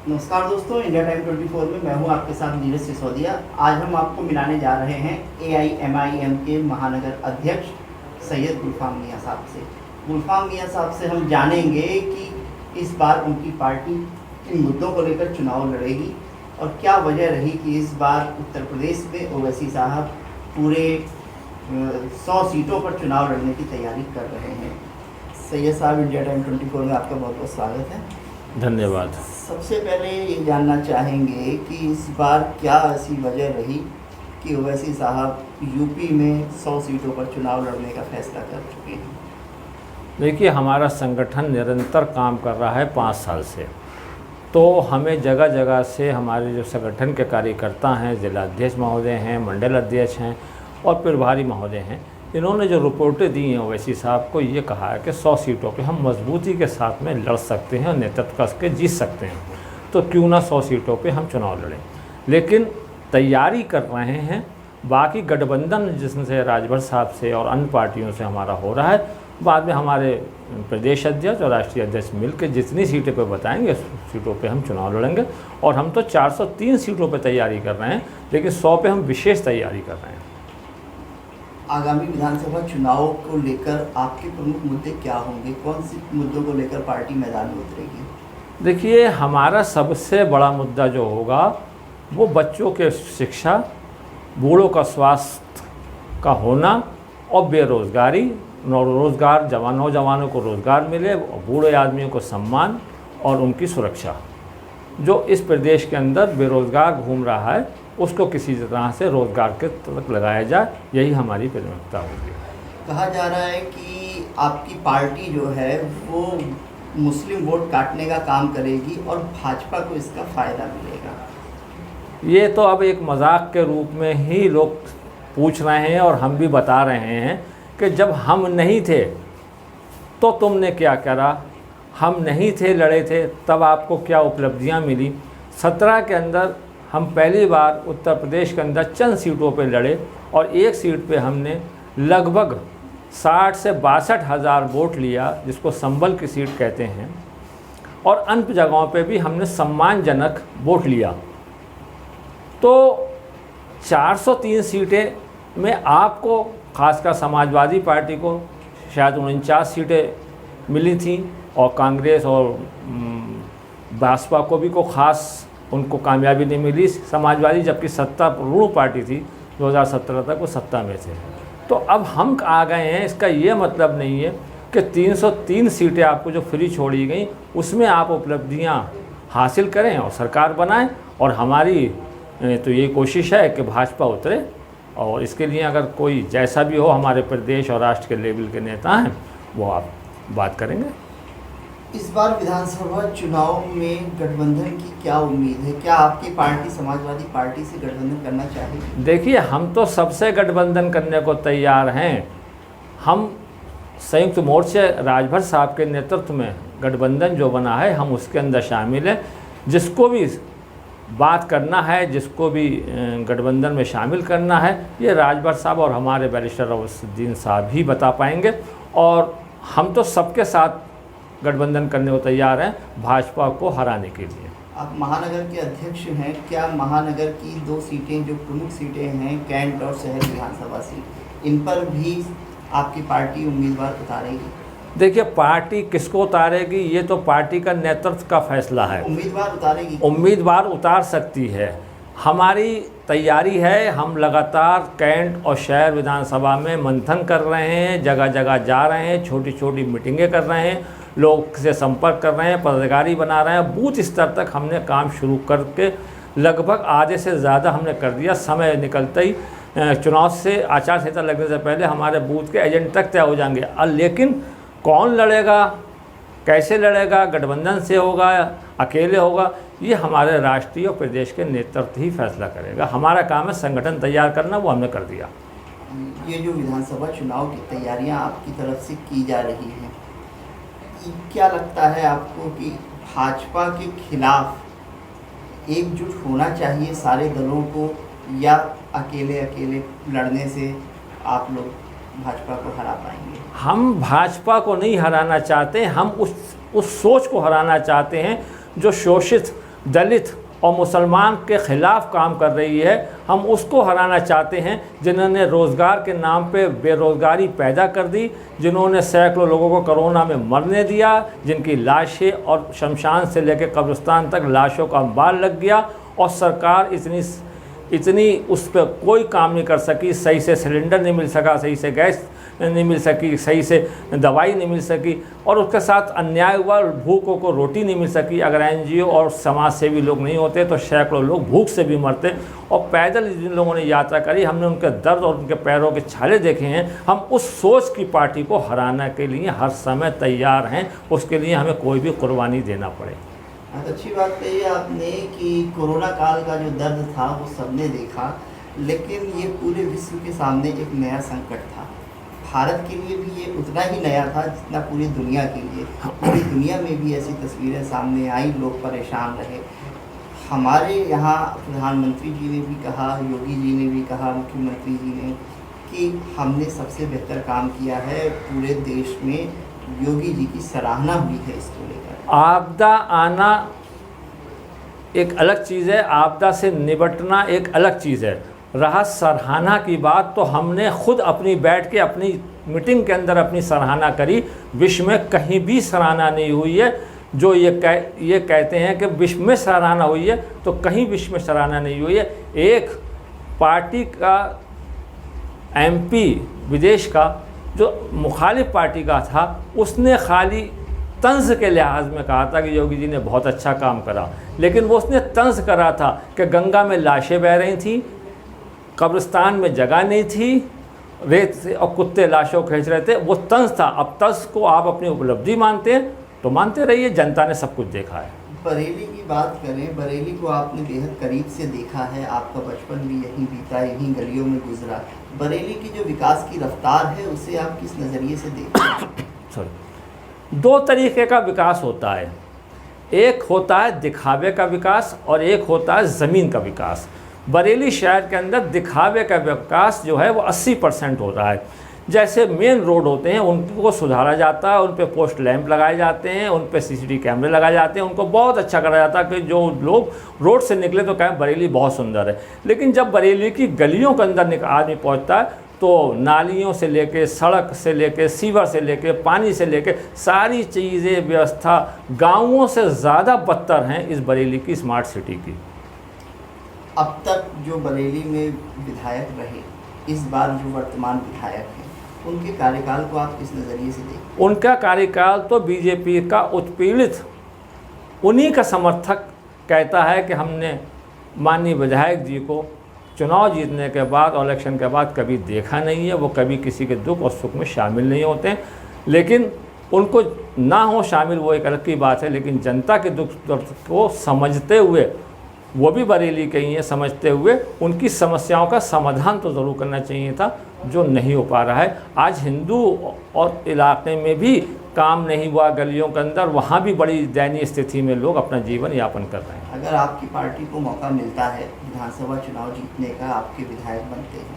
नमस्कार दोस्तों, India time 24 में मैं हूं आपके साथ नीरज सिसोदिया। आज हम आपको मिलाने जा रहे हैं AIMIM के महानगर अध्यक्ष सैयद गुलफाम मियां साहब से। गुलफाम मियां साहब से हम जानेंगे कि इस बार उनकी पार्टी इन मुद्दों को लेकर चुनाव लड़ेगी और क्या वजह रही कि इस बार उत्तर प्रदेश में ओवैसी साहब पूरे 100 सीटों पर चुनाव लड़ने की तैयारी कर रहे हैं। सैयद साहब, इंडिया टाइम 24 में आपका बहुत बहुत स्वागत है। धन्यवाद। सबसे पहले ये जानना चाहेंगे कि इस बार क्या ऐसी वजह रही कि ओवैसी साहब यूपी में 100 सीटों पर चुनाव लड़ने का फैसला कर चुके हैं। देखिए, हमारा संगठन निरंतर काम कर रहा है 5 साल से, तो हमें जगह जगह से हमारे जो संगठन के कार्यकर्ता हैं, जिला अध्यक्ष महोदय हैं, मंडल अध्यक्ष हैं और प्रभारी महोदय हैं, इन्होंने जो रिपोर्टें दी हैं ओवैसी साहब को, ये कहा है कि 100 सीटों पे हम मजबूती के साथ में लड़ सकते हैं और नेतृत्व करके जीत सकते हैं, तो क्यों ना 100 सीटों पे हम चुनाव लड़ें। लेकिन तैयारी कर रहे हैं। बाकी गठबंधन जिससे राजभर साहब से और अन्य पार्टियों से हमारा हो रहा है, बाद में हमारे प्रदेश अध्यक्ष और राष्ट्रीय अध्यक्ष मिलकर जितनी सीटें पे बताएंगे उस सीटों पे हम चुनाव लड़ेंगे। और हम तो 403 सीटों पे तैयारी कर रहे हैं, लेकिन 100 पे हम विशेष तैयारी कर रहे हैं। आगामी विधानसभा चुनाव को लेकर आपके प्रमुख मुद्दे क्या होंगे? कौन से मुद्दों को लेकर पार्टी मैदान में उतरेगी? देखिए, हमारा सबसे बड़ा मुद्दा जो होगा वो बच्चों के शिक्षा, बूढ़ों का स्वास्थ्य का होना और बेरोज़गारी। रोज़गार, नौजवानों को रोज़गार मिले, बूढ़े आदमियों को सम्मान और उनकी सुरक्षा। जो इस प्रदेश के अंदर बेरोज़गार घूम रहा है उसको किसी तरह से रोज़गार के तक लगाया जाए, यही हमारी प्राथमिकता होगी। कहा जा रहा है कि आपकी पार्टी जो है वो मुस्लिम वोट काटने का काम करेगी और भाजपा को इसका फ़ायदा मिलेगा। ये तो अब एक मजाक के रूप में ही लोग पूछ रहे हैं और हम भी बता रहे हैं कि जब हम नहीं थे तो तुमने क्या करा, हम नहीं थे, लड़े थे, तब आपको क्या उपलब्धियां मिली। 17 के अंदर हम पहली बार उत्तर प्रदेश के अंदर चंद सीटों पे लड़े और एक सीट पे हमने लगभग 60 से 62 हज़ार वोट लिया, जिसको संबल की सीट कहते हैं, और अन्य जगहों पे भी हमने सम्मानजनक वोट लिया। तो 403 सीटें में आपको, खासकर समाजवादी पार्टी को शायद 49 सीटें मिली थी और कांग्रेस और भाजपा को भी खास उनको कामयाबी नहीं मिली। समाजवादी जबकि सत्तारूढ़ पार्टी थी, 2017 तक वो सत्ता में थे। तो अब हम आ गए हैं, इसका ये मतलब नहीं है कि 303 सीटें आपको जो फ्री छोड़ी गई उसमें आप उपलब्धियां हासिल करें और सरकार बनाएं। और हमारी तो ये कोशिश है कि भाजपा उतरे, और इसके लिए अगर कोई जैसा भी हो, हमारे प्रदेश और राष्ट्र के लेवल के नेता हैं, वो आप बात करेंगे। इस बार विधानसभा चुनाव में गठबंधन की क्या उम्मीद है? क्या आपकी पार्टी समाजवादी पार्टी से गठबंधन करना चाहेगी? देखिए, हम तो सबसे गठबंधन करने को तैयार हैं। हम संयुक्त मोर्चे राजभर साहब के नेतृत्व में गठबंधन जो बना है, हम उसके अंदर शामिल हैं। जिसको भी बात करना है, जिसको भी गठबंधन में शामिल करना है, ये राजभर साहब और हमारे बैरिस्टर अवसुद्दीन साहब ही बता पाएंगे। और हम तो सबके साथ गठबंधन करने को तैयार हैं, भाजपा को हराने के लिए। आप महानगर के अध्यक्ष हैं, क्या महानगर की 2 सीटें जो प्रमुख सीटें हैं, कैंट और शहर विधानसभा सीट, इन पर भी आपकी पार्टी उम्मीदवार उतारेगी? देखिए, पार्टी किसको उतारेगी ये तो पार्टी का नेतृत्व का फैसला है। उम्मीदवार उतारेगी? उम्मीदवार उतार सकती है। हमारी तैयारी है, हम लगातार कैंट और शहर विधानसभा में मंथन कर रहे हैं, जगह जगह जा रहे हैं, छोटी छोटी मीटिंगें कर रहे हैं, लोग से संपर्क कर रहे हैं, पदाधिकारी बना रहे हैं। बूथ स्तर तक हमने काम शुरू करके लगभग आधे से ज़्यादा हमने कर दिया। समय निकलते ही चुनाव से, आचार संहिता लगने से पहले हमारे बूथ के एजेंट तक तय हो जाएंगे। लेकिन कौन लड़ेगा, कैसे लड़ेगा, गठबंधन से होगा, अकेले होगा, ये हमारे राष्ट्रीय और प्रदेश के नेतृत्व ही फैसला करेगा। हमारा काम है संगठन तैयार करना, वो हमने कर दिया। ये जो विधानसभा चुनाव की तैयारियां आपकी तरफ से की जा रही हैं, क्या लगता है आपको कि भाजपा के खिलाफ एकजुट होना चाहिए सारे दलों को, या अकेले अकेले लड़ने से आप लोग भाजपा को हरा पाएंगे? हम भाजपा को नहीं हराना चाहते, हम उस सोच को हराना चाहते हैं जो शोषित दलित और मुसलमान के ख़िलाफ़ काम कर रही है। हम उसको हराना चाहते हैं जिन्होंने रोज़गार के नाम पे बेरोज़गारी पैदा कर दी, जिन्होंने सैकड़ों लोगों को कोरोना में मरने दिया, जिनकी लाशें और शमशान से लेकर कब्रिस्तान तक लाशों का अंबार लग गया, और सरकार इतनी उस पर कोई काम नहीं कर सकी। सही से सिलेंडर नहीं मिल सका, सही से गैस नहीं मिल सकी, सही से दवाई नहीं मिल सकी, और उसके साथ अन्याय हुआ, भूखों को रोटी नहीं मिल सकी। अगर एनजीओ और समाज सेवी लोग नहीं होते तो सैकड़ों लोग भूख से भी मरते। और पैदल जिन लोगों ने यात्रा करी, हमने उनके दर्द और उनके पैरों के छाले देखे हैं। हम उस सोच की पार्टी को हराने के लिए हर समय तैयार हैं, उसके लिए हमें कोई भी कुर्बानी देना पड़े। बहुत अच्छी बात कही आपने कि कोरोना काल का जो दर्द था वो सबने देखा, लेकिन ये पूरे विश्व के सामने एक नया संकट था। भारत के लिए भी ये उतना ही नया था जितना पूरी दुनिया के लिए। पूरी दुनिया में भी ऐसी तस्वीरें सामने आई, लोग परेशान रहे। हमारे यहाँ प्रधानमंत्री जी ने भी कहा, योगी जी ने भी कहा, मुख्यमंत्री जी ने, कि हमने सबसे बेहतर काम किया है। पूरे देश में योगी जी की सराहना हुई है इसको लेकर। आपदा आना एक अलग चीज़ है, आपदा से निपटना एक अलग चीज़ है। रहा सराहना की बात, तो हमने खुद अपनी बैठ के अपनी मीटिंग के अंदर अपनी सराहना करी। विश्व में कहीं भी सराहना नहीं हुई है। जो ये कहते हैं कि विश्व में सराहना हुई है, तो कहीं विश्व में सराहना नहीं हुई है। एक पार्टी का एमपी विदेश का जो मुखालिफ पार्टी का था, उसने खाली तंज के लिहाज में कहा था कि योगी जी ने बहुत अच्छा काम करा, लेकिन वो उसने तंज करा था कि गंगा में लाशें बह रही थी, कब्रिस्तान में जगह नहीं थी, रेत से और कुत्ते लाशों को खींच रहे थे। वो तंज था। अब तंज को आप अपनी उपलब्धि मानते हैं तो मानते रहिए, जनता ने सब कुछ देखा है। बरेली की बात करें, बरेली को आपने बेहद करीब से देखा है, आपका बचपन भी यहीं बीता, यहीं गलियों में गुजरा। बरेली की जो विकास की रफ्तार है उसे आप किस नज़रिए से देखते हैं? दो तरीके का विकास होता है। एक होता है दिखावे का विकास और एक होता है ज़मीन का विकास। बरेली शहर के अंदर दिखावे का विकास जो है वो 80% हो रहा है। जैसे मेन रोड होते हैं उनको सुधारा जाता है, उन पे पोस्ट लैंप लगाए जाते हैं, उन पे सीसीटीवी कैमरे लगाए जाते हैं, उनको बहुत अच्छा करा जाता है कि जो लोग रोड से निकले तो कहें बरेली बहुत सुंदर है। लेकिन जब बरेली की गलियों के अंदर आदमी पहुँचता है तो नालियों से लेके, सड़क से लेके, सीवर से लेके, पानी से लेके सारी चीज़ें, व्यवस्था गाँवों से ज़्यादा बदतर हैं इस बरेली की स्मार्ट सिटी की। अब तक जो बरेली में विधायक रहे, इस बार जो वर्तमान विधायक हैं, उनके कार्यकाल को आप किस नज़रिए से देखते? उनका कार्यकाल तो बीजेपी का उत्पीड़ित उन्हीं का समर्थक कहता है कि हमने माननीय विधायक जी को चुनाव जीतने के बाद और इलेक्शन के बाद कभी देखा नहीं है। वो कभी किसी के दुख और सुख में शामिल नहीं होते हैं, लेकिन उनको ना हो शामिल वो एक अलग की बात है। लेकिन जनता के दुख दर्द को समझते हुए, वो भी बरेली के ही हैं, समझते हुए उनकी समस्याओं का समाधान तो ज़रूर करना चाहिए था, जो नहीं हो पा रहा है। आज हिंदू और इलाके में भी काम नहीं हुआ, गलियों के अंदर वहाँ भी बड़ी दयनीय स्थिति में लोग अपना जीवन यापन कर रहे हैं। अगर आपकी पार्टी को मौका मिलता है विधानसभा चुनाव जीतने का, आपके विधायक बनते हैं,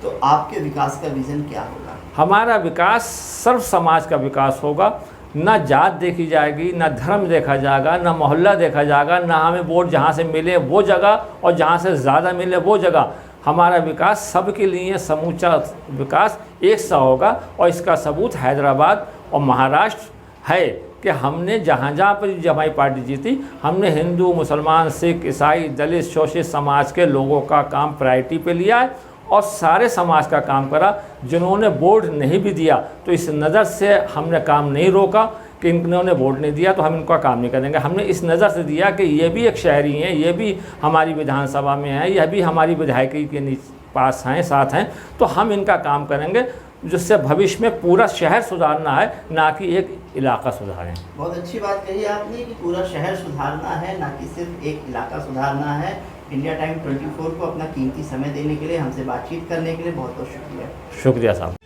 तो आपके विकास का विज़न क्या होगा? हमारा विकास सर्व समाज का विकास होगा। ना जात देखी जाएगी, ना धर्म देखा जाएगा, ना मोहल्ला देखा जाएगा, ना हमें वोट जहाँ से मिले वो जगह और जहाँ से ज़्यादा मिले वो जगह। हमारा विकास सबके लिए समूचा विकास एक सा होगा। और इसका सबूत हैदराबाद और महाराष्ट्र है कि हमने जहाँ जहाँ पर जब हमारी पार्टी जीती, हमने हिंदू, मुसलमान, सिख, ईसाई, दलित, शोषित समाज के लोगों का काम प्रायोरिटी पे लिया है और सारे समाज का काम करा। जिन्होंने वोट नहीं भी दिया तो इस नज़र से हमने काम नहीं रोका कि इन्होंने वोट नहीं दिया तो हम इनका काम नहीं करेंगे। हमने इस नज़र से दिया कि ये भी एक शहरी हैं, ये भी हमारी विधानसभा में है, यह भी हमारी विधायकी के पास हैं, साथ हैं, तो हम इनका काम करेंगे जिससे भविष्य में पूरा शहर सुधारना है, ना कि एक इलाका सुधारें। बहुत अच्छी बात कही आपने कि पूरा शहर सुधारना है, ना कि सिर्फ एक इलाका सुधारना है। इंडिया टाइम 24 को अपना कीमती समय देने के लिए, हमसे बातचीत करने के लिए बहुत बहुत शुक्रिया। शुक्रिया साहब।